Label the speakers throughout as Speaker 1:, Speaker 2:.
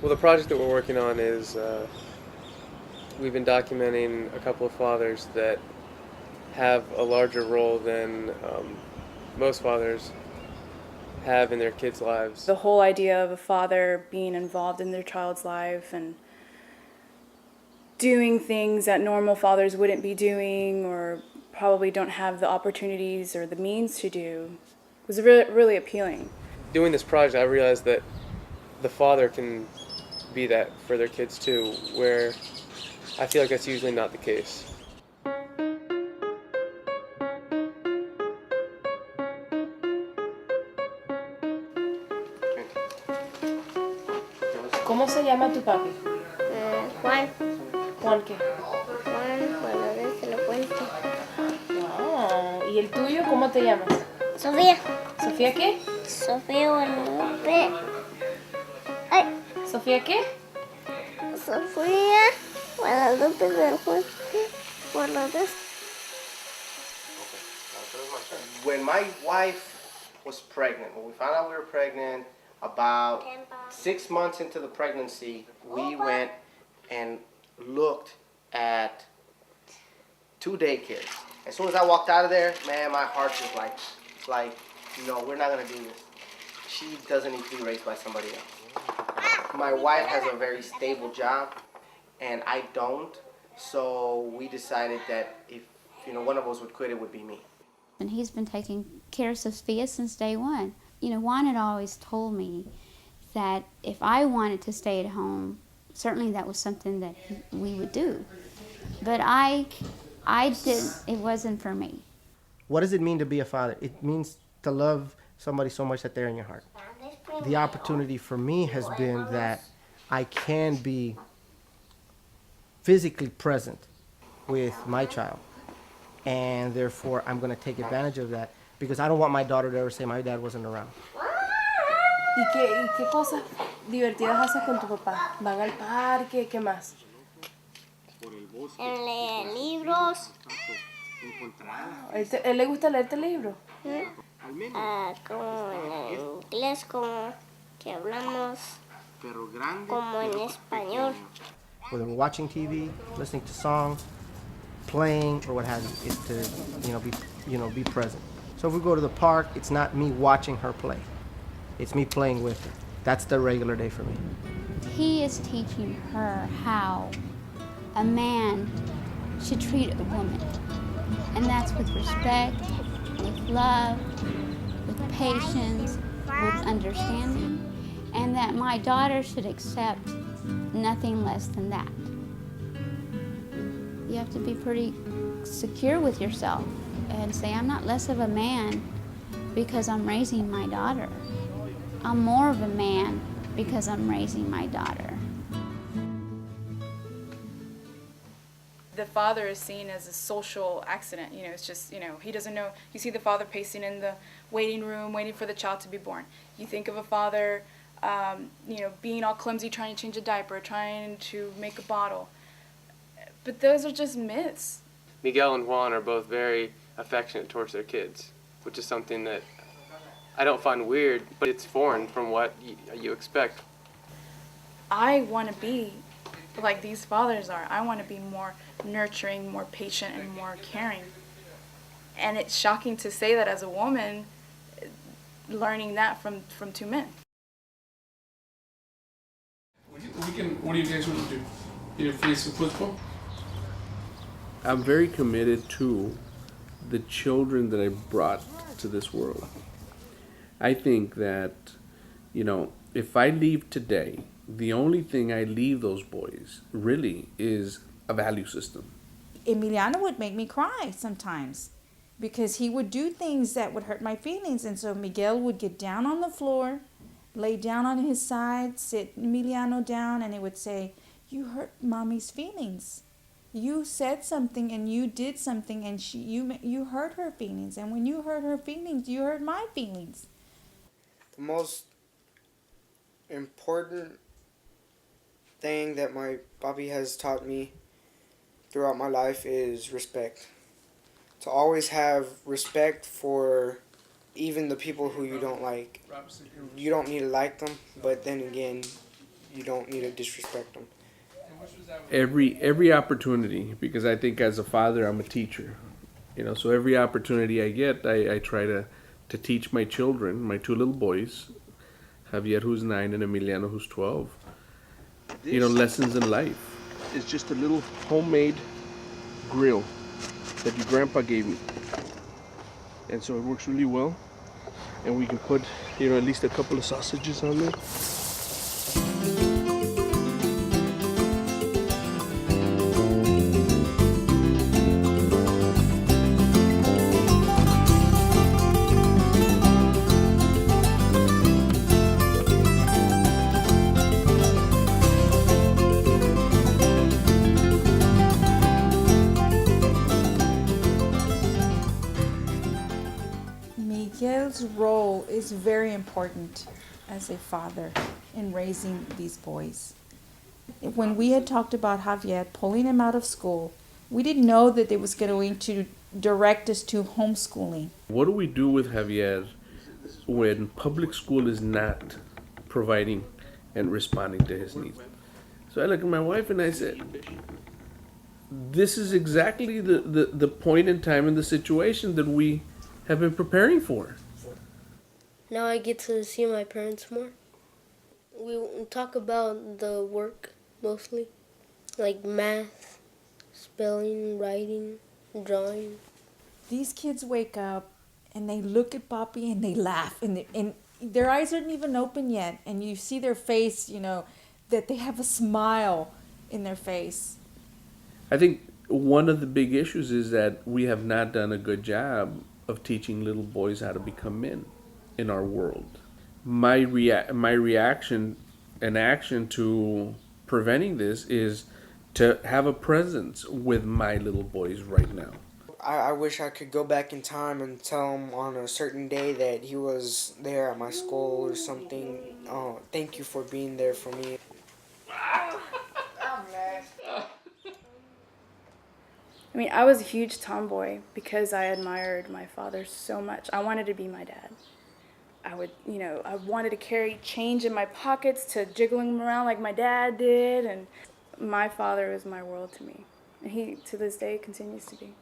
Speaker 1: Well, the project that we're working on is we've been documenting a couple of fathers that have a larger role than most fathers have in their kids' lives.
Speaker 2: The whole idea of a father being involved in their child's life and doing things that normal fathers wouldn't be doing or probably don't have the opportunities or the means to do was really, really appealing.
Speaker 1: Doing this project, I realized that the father can be that for their kids too, where I feel like that's usually not the case.
Speaker 3: ¿Cómo se llama tu papi?
Speaker 4: Juan.
Speaker 3: ¿Juan qué?
Speaker 4: Juan, bueno, desde la puente.
Speaker 3: Ah, ¿y el tuyo cómo te llamas?
Speaker 4: Sofía.
Speaker 3: ¿Sofía qué?
Speaker 4: Sofía Guadalupe. Ay,
Speaker 3: ¿Sofía qué?
Speaker 4: Sofía Guadalupe del Juan. Guadalupe.
Speaker 5: When my wife was pregnant, when we found out we were pregnant, about 6 months into the pregnancy, we went and looked at 2 daycares. As soon as I walked out of there, man, my heart just like, no, we're not gonna do this. She doesn't need to be raised by somebody else. My wife has a very stable job, and I don't. So we decided that if one of us would quit, it would be me.
Speaker 6: And he's been taking care of Sophia since day one. Juan had always told me that if I wanted to stay at home, certainly that was something that we would do. But I didn't, it wasn't for me.
Speaker 5: What does it mean to be a father? It means to love somebody so much that they're in your heart. The opportunity for me has been that I can be physically present with my child. And therefore, I'm going to take advantage of that because I don't want my daughter to ever say my dad wasn't around.
Speaker 3: ¿Y qué cosas divertidas haces con tu papá? ¿Van al parque? ¿Qué más?
Speaker 4: Leer libros.
Speaker 3: ¿Él le gusta leerte libros?
Speaker 4: Como en inglés, como que hablamos como en español.
Speaker 5: Whether we're watching TV, listening to songs, playing, or what have you, is to be present. So if we go to the park, it's not me watching her play. It's me playing with her. That's the regular day for me.
Speaker 6: He is teaching her how a man should treat a woman. And that's with respect, with love, with patience, with understanding. And that my daughter should accept nothing less than that. You have to be pretty secure with yourself and say, I'm not less of a man because I'm raising my daughter. I'm more of a man because I'm raising my daughter.
Speaker 2: The father is seen as a social accident. It's just, he doesn't know. You see the father pacing in the waiting room, waiting for the child to be born. You think of a father, being all clumsy, trying to change a diaper, trying to make a bottle. But those are just myths.
Speaker 1: Miguel and Juan are both very affectionate towards their kids, which is something that I don't find weird, but it's foreign from what you expect.
Speaker 2: I want to be like these fathers are. I want to be more nurturing, more patient, and more caring. And it's shocking to say that as a woman, learning that from two men.
Speaker 7: What do you guys want to do? You play some football?
Speaker 8: I'm very committed to the children that I brought to this world. I think that, if I leave today, the only thing I leave those boys really is a value system.
Speaker 9: Emiliano would make me cry sometimes because he would do things that would hurt my feelings. And so Miguel would get down on the floor, lay down on his side, sit Emiliano down, and he would say, you hurt mommy's feelings. You said something and you did something and you hurt her feelings. And when you hurt her feelings, you hurt my feelings.
Speaker 10: The most important thing that my papi has taught me throughout my life is respect. To always have respect for even the people who you don't like. You don't need to like them, but then again, you don't need to disrespect them.
Speaker 8: Every opportunity, because I think as a father I'm a teacher, so every opportunity I get, I try to teach my children, my two little boys, Javier who's 9 and Emiliano who's 12, lessons in life. It's just a little homemade grill that your grandpa gave me, and so it works really well, and we can put at least a couple of sausages on there.
Speaker 9: Miguel's role is very important as a father in raising these boys. When we had talked about Javier pulling him out of school, we didn't know that they was going to direct us to homeschooling.
Speaker 8: What do we do with Javier when public school is not providing and responding to his needs? So I looked at my wife and I said, this is exactly the point in time in the situation that we have been preparing for.
Speaker 11: Now I get to see my parents more. We talk about the work mostly, like math, spelling, writing, drawing.
Speaker 9: These kids wake up and they look at Papi and they laugh, and their eyes aren't even open yet, and you see their face, that they have a smile in their face.
Speaker 8: I think one of the big issues is that we have not done a good job of teaching little boys how to become men in our world. My reaction and action to preventing this is to have a presence with my little boys right now.
Speaker 10: I wish I could go back in time and tell him on a certain day that he was there at my school or something. Oh, thank you for being there for me.
Speaker 2: I mean, I was a huge tomboy because I admired my father so much. I wanted to be my dad. I wanted to carry change in my pockets to jiggling them around like my dad did. And my father is my world to me. And he, to this day, continues to be.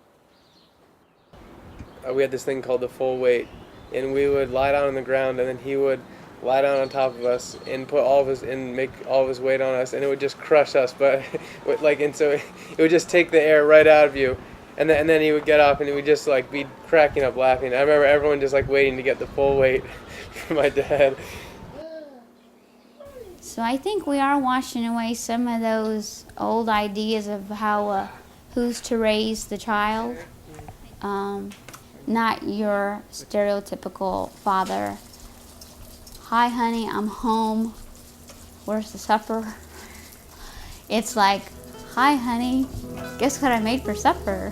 Speaker 1: We had this thing called the full weight, and we would lie down on the ground, and then he would lie down on top of us and make all of his weight on us, and it would just crush us. But and so it would just take the air right out of you, and then he would get up and he would just be cracking up laughing. I remember everyone just waiting to get the full weight from my dad.
Speaker 6: So I think we are washing away some of those old ideas of how who's to raise the child. Not your stereotypical father. Hi, honey, I'm home. Where's the supper? It's like, hi, honey, guess what I made for supper?